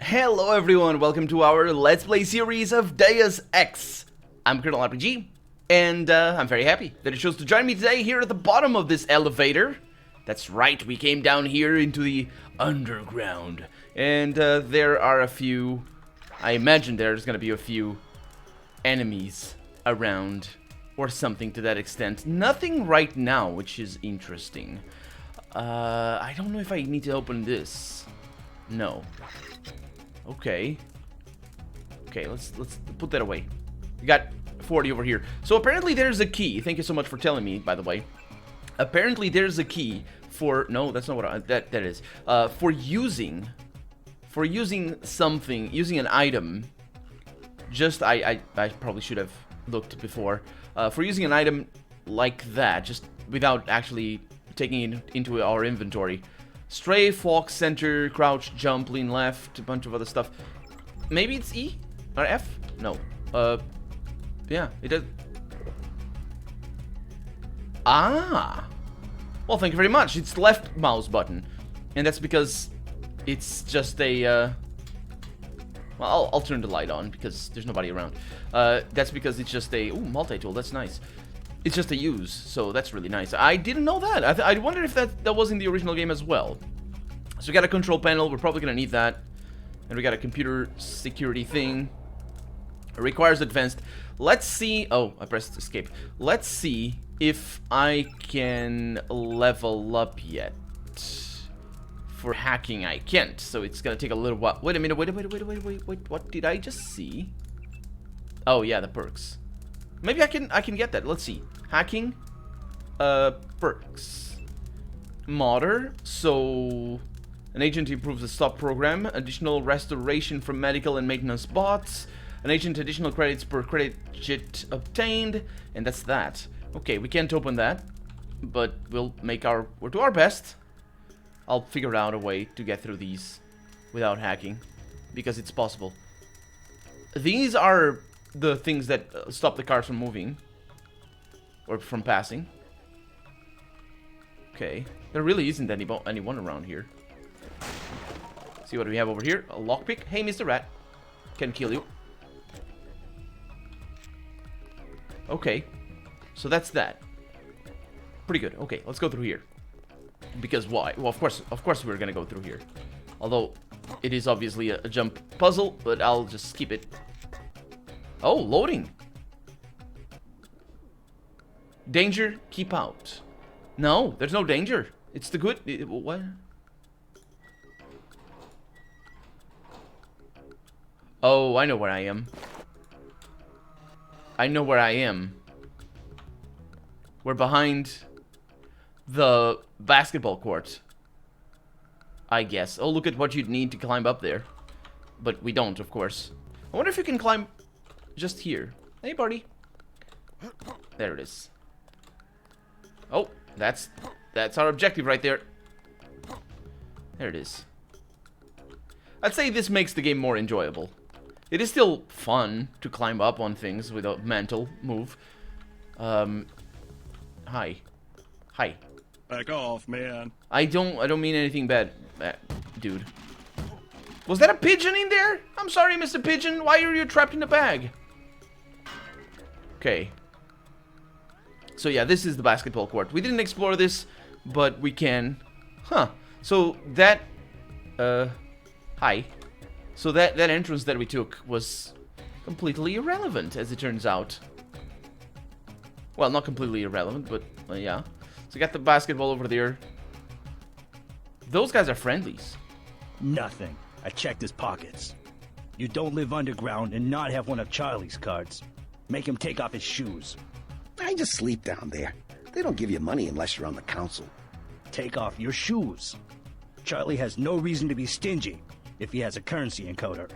Hello everyone, welcome to our Let's Play series of Deus Ex. I'm Colonel RPG, and I'm very happy that you chose to join me today here at the bottom of this elevator. That's right, we came down here into the underground, and there are a few, I imagine there's gonna be a few enemies around, or something to that extent. Nothing right now, which is interesting. I don't know if I need to open this. No. Okay. Okay, let's put that away. We got 40 over here. So apparently there's a key. Thank you so much for telling me, by the way. Apparently there's a key for... No, that's not what that is. For using something, using an item. Just, I probably should have looked before. For using an item like that, just without actually taking it into our inventory. Stray, fox, center, crouch, jump, lean left, a bunch of other stuff. Maybe it's E? Or F? No. Yeah, it does. Ah! Well, thank you very much. It's left mouse button. And that's because it's just a, well, I'll turn the light on because there's nobody around. That's because it's just a... Ooh, multi-tool, that's nice. It's just a use, so that's really nice. I didn't know that. I wonder if that was in the original game as well. So we got a control panel. We're probably gonna need that. And we got a computer security thing. It requires advanced. Let's see. Oh, I pressed escape. Let's see if I can level up yet. For hacking, I can't. So it's gonna take a little while. Wait a minute. Wait. What did I just see? Oh yeah, the perks. Maybe I can get that. Let's see. Hacking, perks, modder. So an agent improves the stop program. Additional restoration from medical and maintenance bots. An agent additional credits per credit obtained, and that's that. Okay, we can't open that, but we'll do our best. I'll figure out a way to get through these without hacking, because it's possible. These are the things that stop the cars from moving. Or from passing. Okay. There really isn't anyone around here. See what we have over here. A lockpick. Hey, Mr. Rat. Can kill you. Okay. So that's that. Pretty good. Okay, let's go through here. Because why? Well, of course we're gonna go through here. Although, it is obviously a jump puzzle, but I'll just skip it. Oh, loading. Danger, keep out. No, there's no danger. It's the good... What? Oh, I know where I am. I know where I am. We're behind the basketball court, I guess. Oh, look at what you'd need to climb up there. But we don't, of course. I wonder if you can climb just here. Hey, buddy. There it is. Oh, that's our objective right there. There it is. I'd say this makes the game more enjoyable. It is still fun to climb up on things with a mental move. Hi. Hi. Back off, man. I don't mean anything bad, dude. Was that a pigeon in there? I'm sorry, Mr. Pigeon. Why are you trapped in a bag? Okay. So yeah, this is the basketball court. We didn't explore this, but we can. Huh. So that... Hi. So that entrance that we took was completely irrelevant, as it turns out. Well, not completely irrelevant, but yeah. So we got the basketball over there. Those guys are friendlies. Nothing. I checked his pockets. You don't live underground and not have one of Charlie's cards. Make him take off his shoes. I just sleep down there. They don't give you money unless you're on the council. Take off your shoes. Charlie has no reason to be stingy if he has a currency encoder.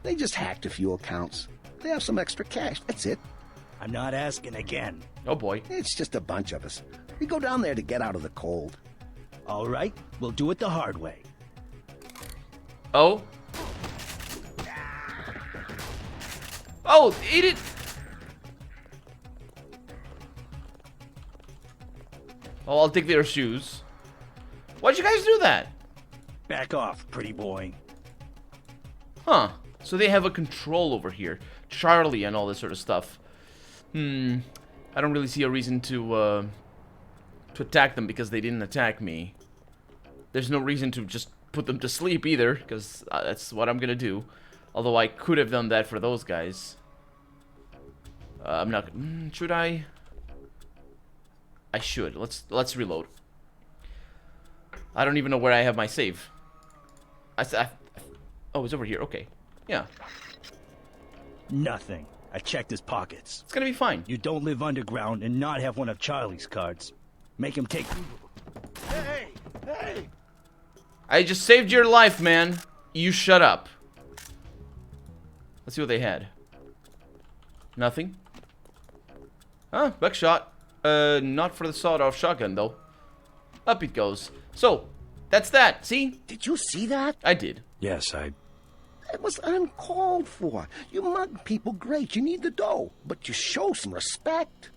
They just hacked a few accounts. They have some extra cash, that's it. I'm not asking again. Oh boy. It's just a bunch of us. We go down there to get out of the cold. All right, we'll do it the hard way. Oh. Oh, eat it. Oh, I'll take their shoes. Why'd you guys do that? Back off, pretty boy. Huh. So they have a control over here. Charlie and all this sort of stuff. I don't really see a reason to attack them because they didn't attack me. There's no reason to just put them to sleep either, because that's what I'm gonna do. Although I could have done that for those guys. I'm not. Should I? I should. Let's reload. I don't even know where I have my save. Oh, it's over here. Okay. Yeah. Nothing. I checked his pockets. It's gonna be fine. You don't live underground and not have one of Charlie's cards. Make him take... Hey! Hey! I just saved your life, man. You shut up. Let's see what they had. Nothing. Huh, buckshot. Not for the sawed-off shotgun, though. Up it goes. So, that's that. See? Did you see that? I did. Yes, It was uncalled for. You mug people, great. You need the dough. But you show some respect.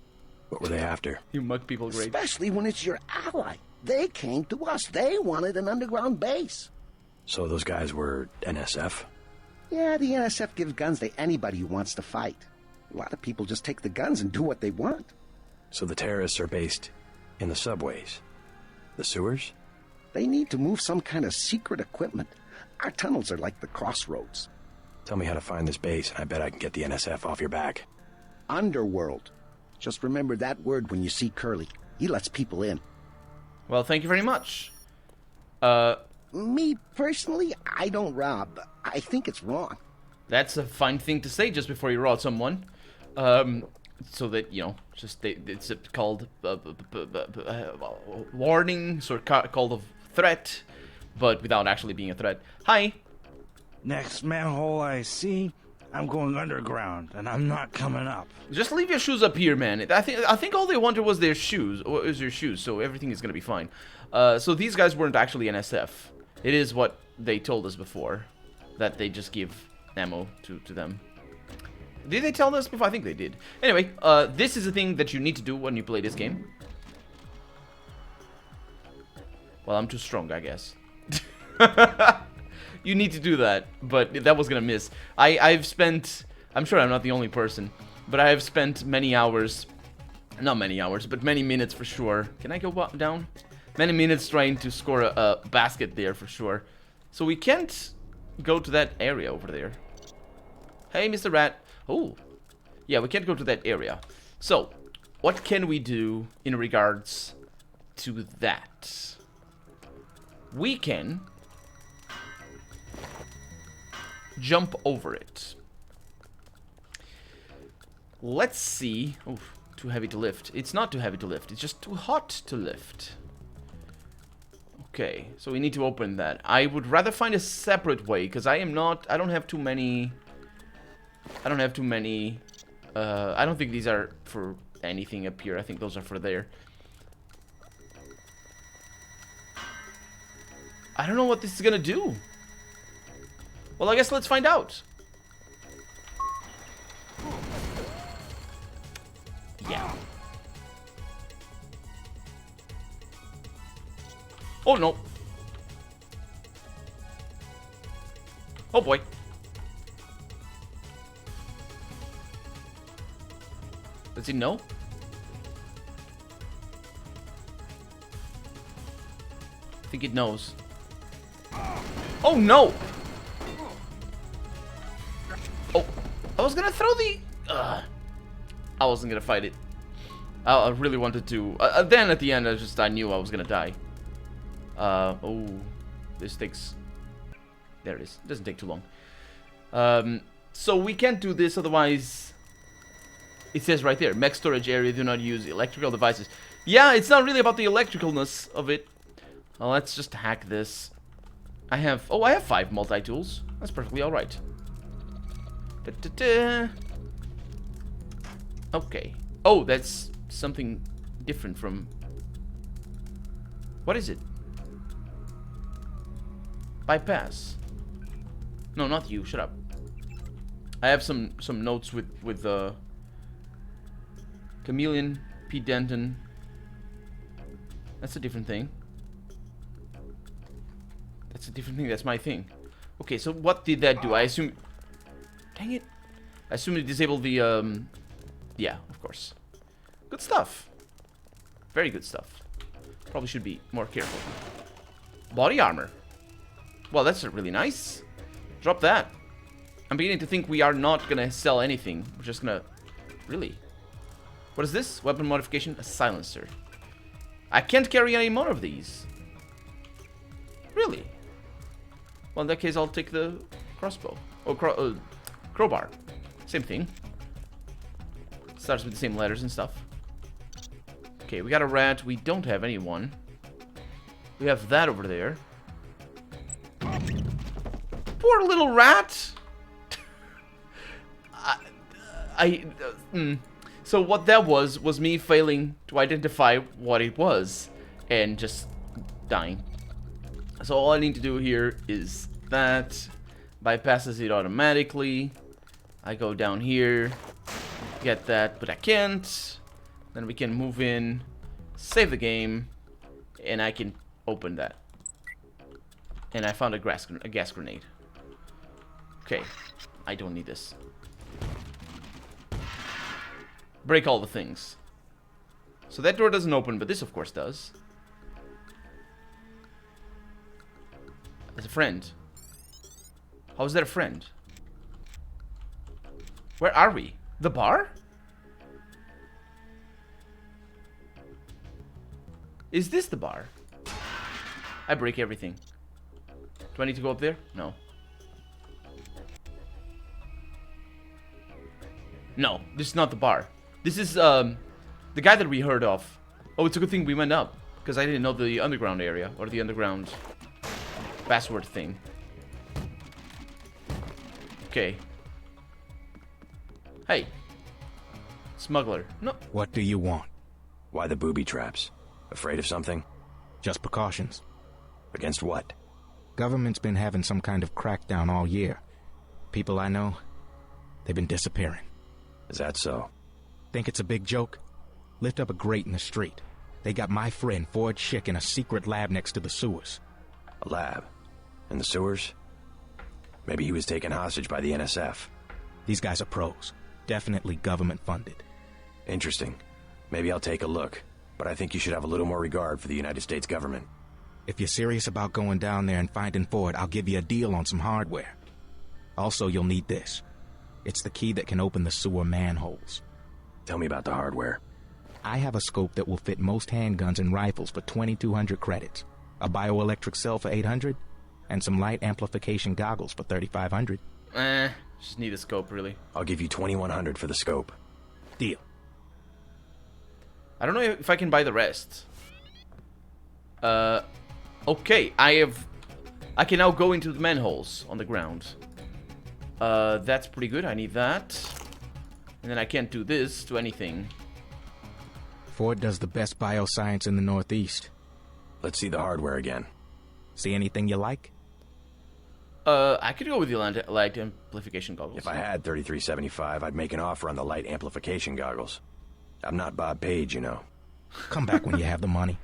What were they after? You mug people great. Especially when it's your ally. They came to us. They wanted an underground base. So those guys were NSF? Yeah, the NSF gives guns to anybody who wants to fight. A lot of people just take the guns and do what they want. So the terrorists are based in the subways? The sewers? They need to move some kind of secret equipment. Our tunnels are like the crossroads. Tell me how to find this base, and I bet I can get the NSF off your back. Underworld. Just remember that word when you see Curly. He lets people in. Well, thank you very much. Me, personally, I don't rob. I think it's wrong. That's a fine thing to say just before you rob someone. So that, you know, just it's called warning, sort of called a threat, but without actually being a threat. Hi. Next manhole I see, I'm going underground, and I'm not coming up. Just leave your shoes up here, man. I think all they wanted was their shoes, so everything is gonna be fine. So these guys weren't actually NSF. It is what they told us before, that they just give ammo to them. Did they tell us before? I think they did. Anyway, this is a thing that you need to do when you play this game. Well, I'm too strong, I guess. You need to do that, but that was gonna miss. I've spent... I'm sure I'm not the only person, but I have spent many hours... Not many hours, but many minutes for sure. Can I go down? Many minutes trying to score a basket there for sure. So we can't go to that area over there. Hey, Mr. Rat. Oh, yeah, we can't go to that area. So, what can we do in regards to that? We can jump over it. Let's see. Oh, too heavy to lift. It's not too heavy to lift. It's just too hot to lift. Okay, so we need to open that. I would rather find a separate way, because I don't have too many... I don't think these are for anything up here. I think those are for there. I don't know what this is gonna do. Well, I guess let's find out. Yeah. Oh, no. Oh, boy. Does he know? I think it knows. Oh, no! Oh, I was gonna throw the... I wasn't gonna fight it. I really wanted to. Then at the end, I knew I was gonna die. Oh, this takes... There it is. It doesn't take too long. So we can't do this, otherwise... It says right there, mech storage area, do not use electrical devices. Yeah, it's not really about the electricalness of it. Well, let's just hack this. I have 5 multi-tools. That's perfectly alright. Okay. Oh, that's something different from... What is it? Bypass. No, not you. Shut up. I have some notes with Chameleon, P. Denton. That's a different thing. That's a different thing. That's my thing. Okay, so what did that do? I assume... Dang it. I assume it disabled the, Yeah, of course. Good stuff. Very good stuff. Probably should be more careful. Body armor. Well, that's really nice. Drop that. I'm beginning to think we are not gonna sell anything. We're just gonna... Really? What is this? Weapon modification? A silencer. I can't carry any more of these. Really? Well, in that case, I'll take the crossbow. Oh, crowbar. Same thing. Starts with the same letters and stuff. Okay, we got a rat. We don't have anyone. We have that over there. Poor little rat. So what that was me failing to identify what it was and just dying. So all I need to do here is that. Bypasses it automatically. I go down here, get that, but I can't. Then we can move in, save the game, and I can open that. And I found a gas grenade. Okay, I don't need this. Break all the things. So that door doesn't open, but this of course does. As a friend. How is that a friend? Where are we? The bar? Is this the bar? I break everything. Do I need to go up there? No. No, this is not the bar. This is the guy that we heard of. Oh, it's a good thing we went up, because I didn't know the underground area or the underground password thing. Okay. Hey. Smuggler. No. What do you want? Why the booby traps? Afraid of something? Just precautions. Against what? Government's been having some kind of crackdown all year. People I know, they've been disappearing. Is that so? Think it's a big joke? Lift up a grate in the street. They got my friend Ford Schick in a secret lab next to the sewers. A lab? In the sewers? Maybe he was taken hostage by the NSF. These guys are pros. Definitely government funded. Interesting. Maybe I'll take a look. But I think you should have a little more regard for the United States government. If you're serious about going down there and finding Ford, I'll give you a deal on some hardware. Also, you'll need this. It's the key that can open the sewer manholes. Tell me about the hardware. I have a scope that will fit most handguns and rifles for 2,200 credits, a bioelectric cell for 800, and some light amplification goggles for 3,500. Just need a scope, really. I'll give you 2,100 for the scope. Deal. I don't know if I can buy the rest. Okay, I can now go into the manholes on the ground. That's pretty good, I need that. And then I can't do this to anything. Ford does the best bioscience in the Northeast. Let's see the hardware again. See anything you like? I could go with the light amplification goggles. If I had 3375, I'd make an offer on the light amplification goggles. I'm not Bob Page, you know. Come back when you have the money.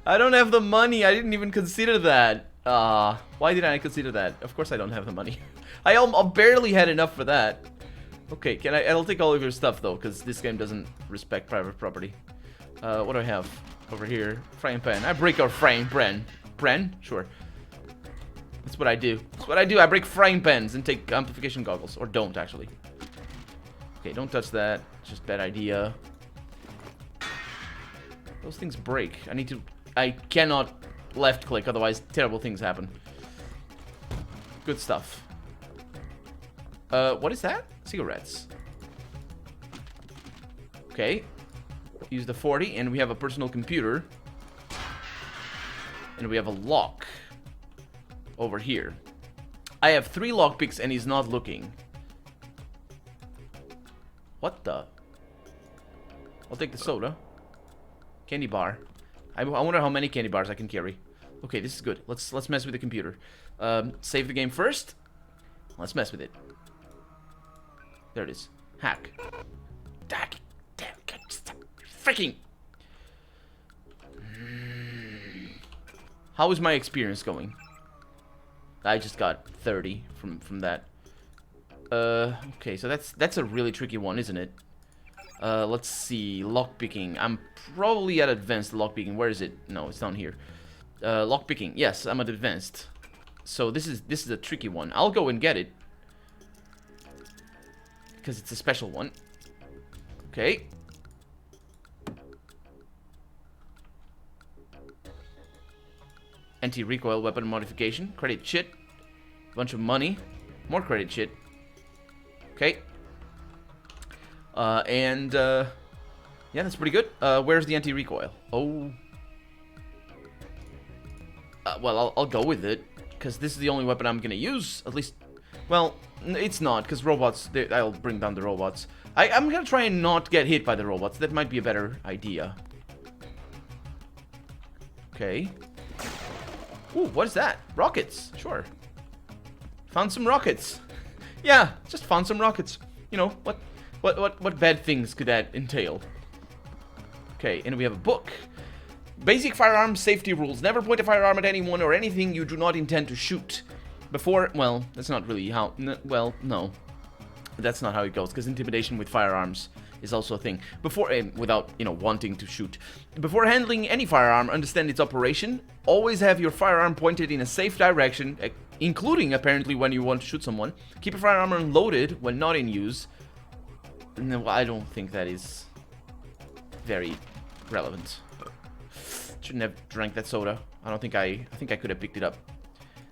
I don't have the money. I didn't even consider that. Why did I consider that? Of course I don't have the money. I barely had enough for that. Okay, I'll take all of your stuff though, because this game doesn't respect private property. What do I have over here? Frying pan. I break our frying pan. Sure. That's what I do. That's what I do. I break frying pans and take amplification goggles. Or don't, actually. Okay, don't touch that. It's just a bad idea. Those things break. I cannot left click, otherwise terrible things happen. Good stuff. What is that? Cigarettes. Okay. Use the 40, and we have a personal computer. And we have a lock. Over here. I have 3 lockpicks and he's not looking. What the? I'll take the soda. Candy bar. I wonder how many candy bars I can carry. Okay, this is good. Let's mess with the computer. Save the game first. Let's mess with it. There it is. Hack. Damn, freaking. How is my experience going? I just got 30 from that. Okay, so that's a really tricky one, isn't it? Let's see, lockpicking. I'm probably at advanced lockpicking. Where is it? No, it's down here. Lockpicking. Yes, I'm at advanced. So this is a tricky one. I'll go and get it because it's a special one. Okay. Anti-recoil weapon modification. Credit shit. Bunch of money. More credit shit. Okay. Yeah, that's pretty good. Where's the anti-recoil? Oh. Well, I'll go with it, because this is the only weapon I'm gonna use, at least. Well, it's not, because robots, I'll bring down the robots. I'm gonna try and not get hit by the robots. That might be a better idea. Okay. Ooh, what is that? Rockets. Sure. Found some rockets. Yeah, just found some rockets. You know, what bad things could that entail? Okay, and we have a book. Basic firearms safety rules. Never point a firearm at anyone or anything you do not intend to shoot. Before, well, that's not really how, well, no. That's not how it goes, because intimidation with firearms is also a thing. Before, without, you know, wanting to shoot. Before handling any firearm, understand its operation. Always have your firearm pointed in a safe direction, including, apparently, when you want to shoot someone. Keep your firearm unloaded when not in use. No, I don't think that is very relevant. Shouldn't have drank that soda. I think I could have picked it up.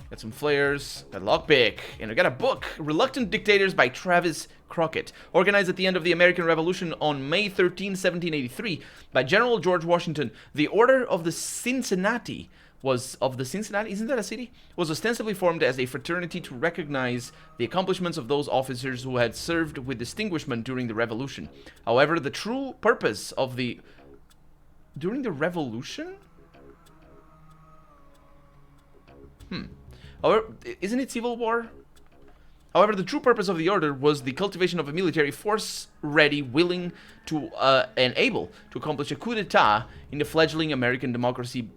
Got some flares, got a lockpick, and we got a book, Reluctant Dictators by Travis Crockett, organized at the end of the American Revolution on May 13, 1783, by General George Washington. The Order of the Cincinnati isn't that a city? Was ostensibly formed as a fraternity to recognize the accomplishments of those officers who had served with distinguishment during the Revolution. However, the true purpose of the... During the Revolution? However, isn't it Civil War? However, the true purpose of the order was the cultivation of a military force ready, willing to, and able to accomplish a coup d'etat in the fledgling American democracy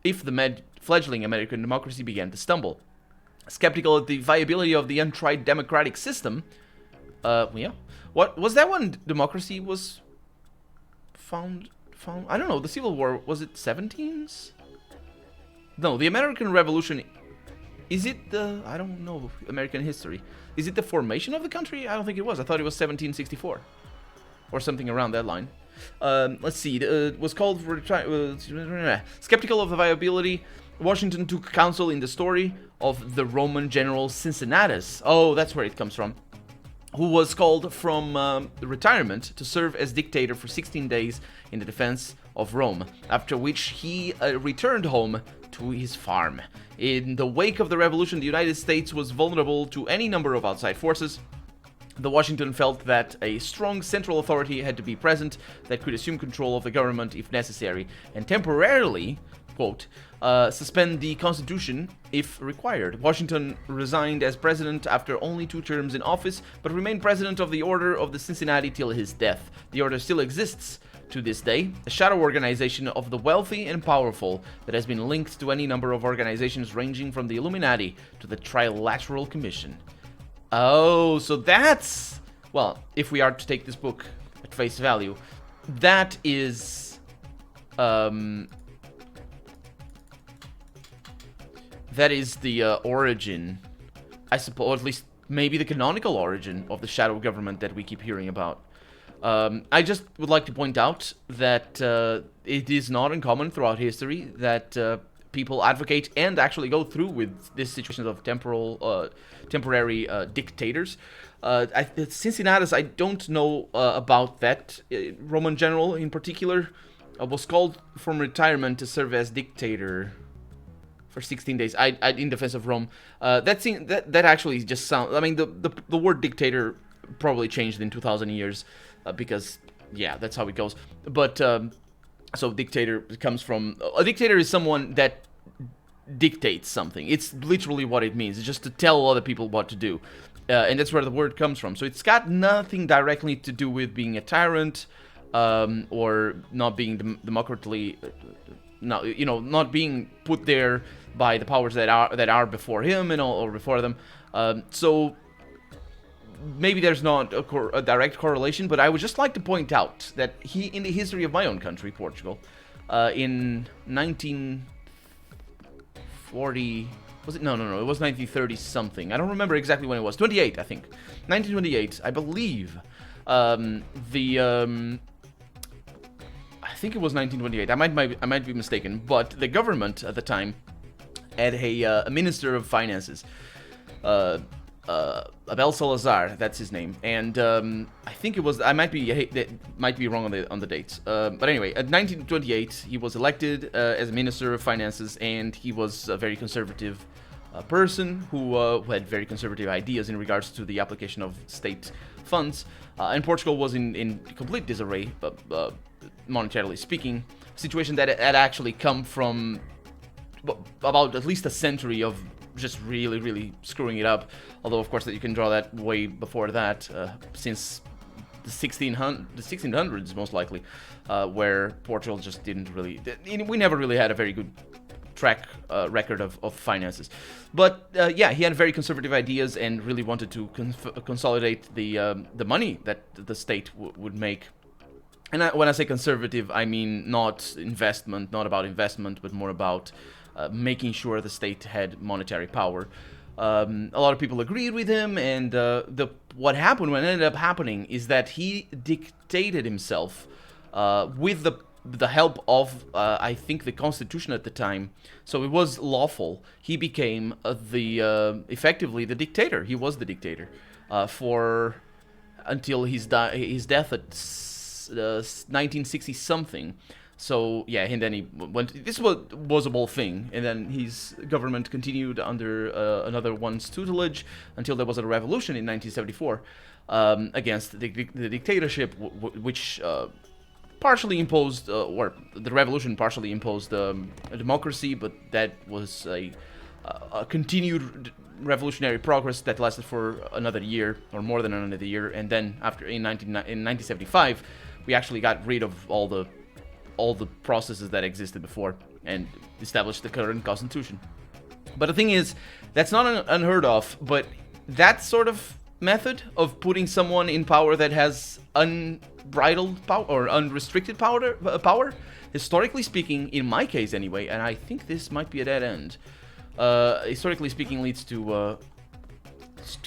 if the fledgling American democracy began to stumble. Skeptical of the viability of the untried democratic system, yeah. What was that when democracy was found? I don't know. The Civil War, was it 17s? No, the American Revolution. Is it the... I don't know American history. Is it the formation of the country? I don't think it was. I thought it was 1764. Or something around that line. Let's see. It was called for... skeptical of the viability, Washington took counsel in the story of the Roman general Cincinnatus. Oh, that's where it comes from. Who was called from retirement to serve as dictator for 16 days in the defense of Rome, after which he returned home to his farm. In the wake of the revolution, the United States was vulnerable to any number of outside forces. The Washington felt that a strong central authority had to be present that could assume control of the government if necessary, and temporarily, quote, suspend the Constitution if required. Washington resigned as president after only 2 terms in office, but remained president of the Order of the Cincinnati till his death. The order still exists to this day, a shadow organization of the wealthy and powerful that has been linked to any number of organizations ranging from the Illuminati to the Trilateral Commission. Oh, so that's... Well, if we are to take this book at face value, that is... that is the origin, I suppose, or at least maybe the canonical origin of the shadow government that we keep hearing about. I just would like to point out that it is not uncommon throughout history that people advocate and actually go through with this situation of temporary dictators. Cincinnatus, I don't know about that. Roman general in particular was called from retirement to serve as dictator for 16 days. In defense of Rome. That actually just sounds... I mean, the word dictator probably changed in 2,000 years because, yeah, that's how it goes. But, so dictator comes from... A dictator is someone that dictates something. It's literally what it means. It's just to tell other people what to do. And that's where the word comes from. So it's got nothing directly to do with being a tyrant or not being democratically... not being put there by the powers that are before him and all, or before them. So maybe there's not a direct correlation, but I would just like to point out that in the history of my own country, Portugal, in 1940, was it? No, it was 1930 something. I don't remember exactly when it was. 28, I think. 1928, I believe. I think it was 1928. I might be mistaken, but the government at the time had a minister of finances, Abel Salazar, that's his name, and I think it was. I might be wrong on the dates, but anyway, at 1928 he was elected as a minister of finances, and he was a very conservative person who had very conservative ideas in regards to the application of state funds, and Portugal was in complete disarray, monetarily speaking, a situation that had actually come from about at least a century of just really, really screwing it up. Although, of course, that you can draw that way before that, since the 1600s, most likely, where Portugal just didn't really... We never really had a very good track record of finances. But, yeah, he had very conservative ideas and really wanted to consolidate the money that the state would make. And when I say conservative, I mean not about investment, but more about making sure the state had monetary power. A lot of people agreed with him, and what ended up happening is that he dictated himself with the help of, I think, the Constitution at the time. So it was lawful. He became effectively the dictator. He was the dictator until his death at 1960 something. So yeah, and then he went. This was a whole thing, and then his government continued under another one's tutelage until there was a revolution in 1974 against the dictatorship, which partially imposed, or the revolution partially imposed a democracy, but that was a continued revolutionary progress that lasted for another year, or more than another year, and then after in 1975, we actually got rid of all the processes that existed before and established the current constitution. But the thing is, that's not unheard of, but that sort of method of putting someone in power that has unbridled power or unrestricted power, historically speaking, in my case anyway, and I think this might be a dead end, historically speaking, leads to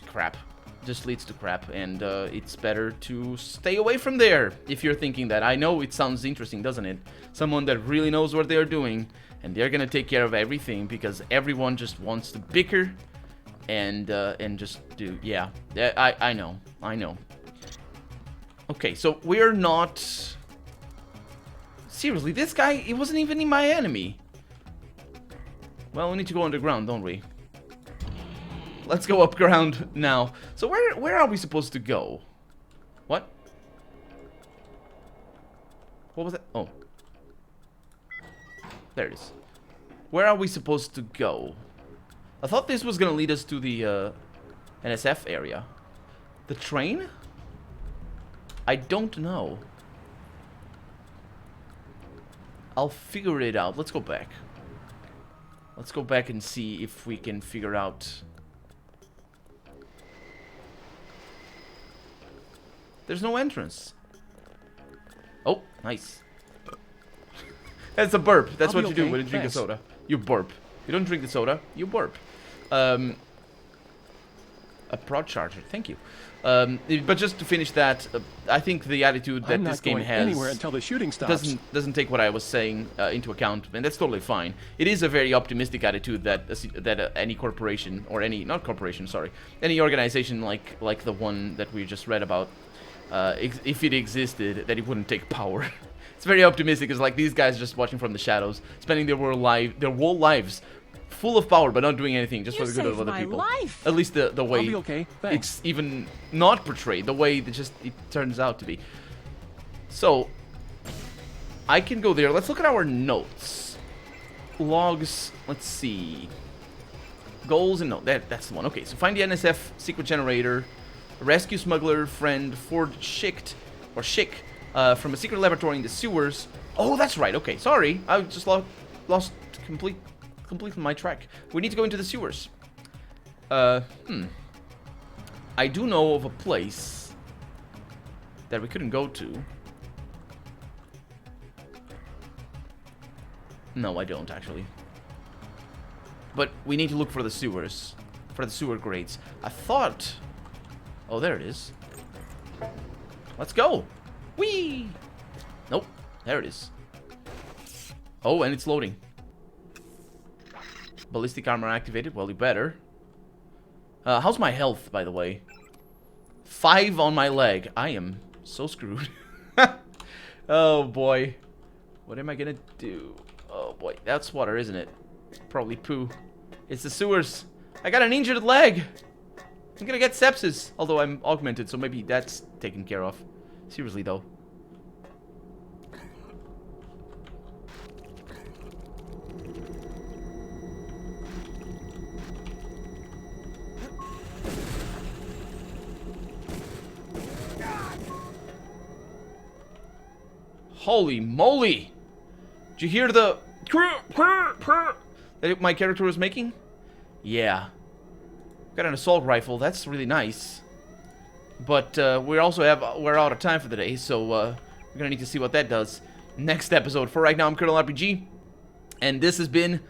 crap. Just leads to crap, and it's better to stay away from there if you're thinking that. I know it sounds interesting, doesn't it? Someone that really knows what they're doing, and they're gonna take care of everything because everyone just wants to bicker and just do. Yeah, I know. Okay, so we're not. Seriously, this guy, he wasn't even my enemy. Well, we need to go underground, don't we? Let's go up ground now. So where are we supposed to go? What? What was that? Oh. There it is. Where are we supposed to go? I thought this was gonna lead us to the NSF area. The train? I don't know. I'll figure it out. Let's go back. Let's go back and see if we can figure out... There's no entrance. Oh, nice. That's a burp. That's what you do when you drink a soda. You burp. You don't drink the soda, you burp. A prod charger, thank you. But just to finish that, I think the attitude that this game has anywhere until the shooting stops. doesn't take what I was saying into account, and that's totally fine. It is a very optimistic attitude that any corporation, or any organization like the one that we just read about, if it existed, that it wouldn't take power. It's very optimistic. It's like these guys just watching from the shadows, spending their whole lives full of power, but not doing anything, just for the good of other people. At least the way it's even not portrayed, the way it turns out to be. So I can go there. Let's look at our notes, logs. Let's see, goals and that's the one. Okay, so find the NSF secret generator, rescue smuggler friend Ford Schick, from a secret laboratory in the sewers. Oh, that's right. Okay, sorry. I just lost completely my track. We need to go into the sewers. I do know of a place that we couldn't go to. No, I don't, actually. But we need to look for the sewers. For the sewer grates. I thought... Oh, there it is. Let's go! Whee! Nope. There it is. Oh, and it's loading. Ballistic armor activated. Well, you better. How's my health, by the way? 5 on my leg. I am so screwed. Oh, boy. What am I gonna do? Oh, boy. That's water, isn't it? Probably poo. It's the sewers. I got an injured leg. I'm gonna get sepsis. Although I'm augmented, so maybe that's taken care of. Seriously, though. Holy moly! Did you hear the that my character was making? Yeah. Got an assault rifle. That's really nice. But we're out of time for the day, so we're gonna need to see what that does next episode. For right now, I'm Colonel RPG, and this has been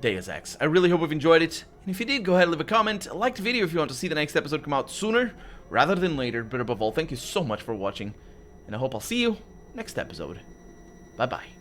Deus Ex. I really hope you've enjoyed it. And if you did, go ahead and leave a comment. Like the video if you want to see the next episode come out sooner rather than later. But above all, thank you so much for watching, and I hope I'll see you next episode. Bye-bye.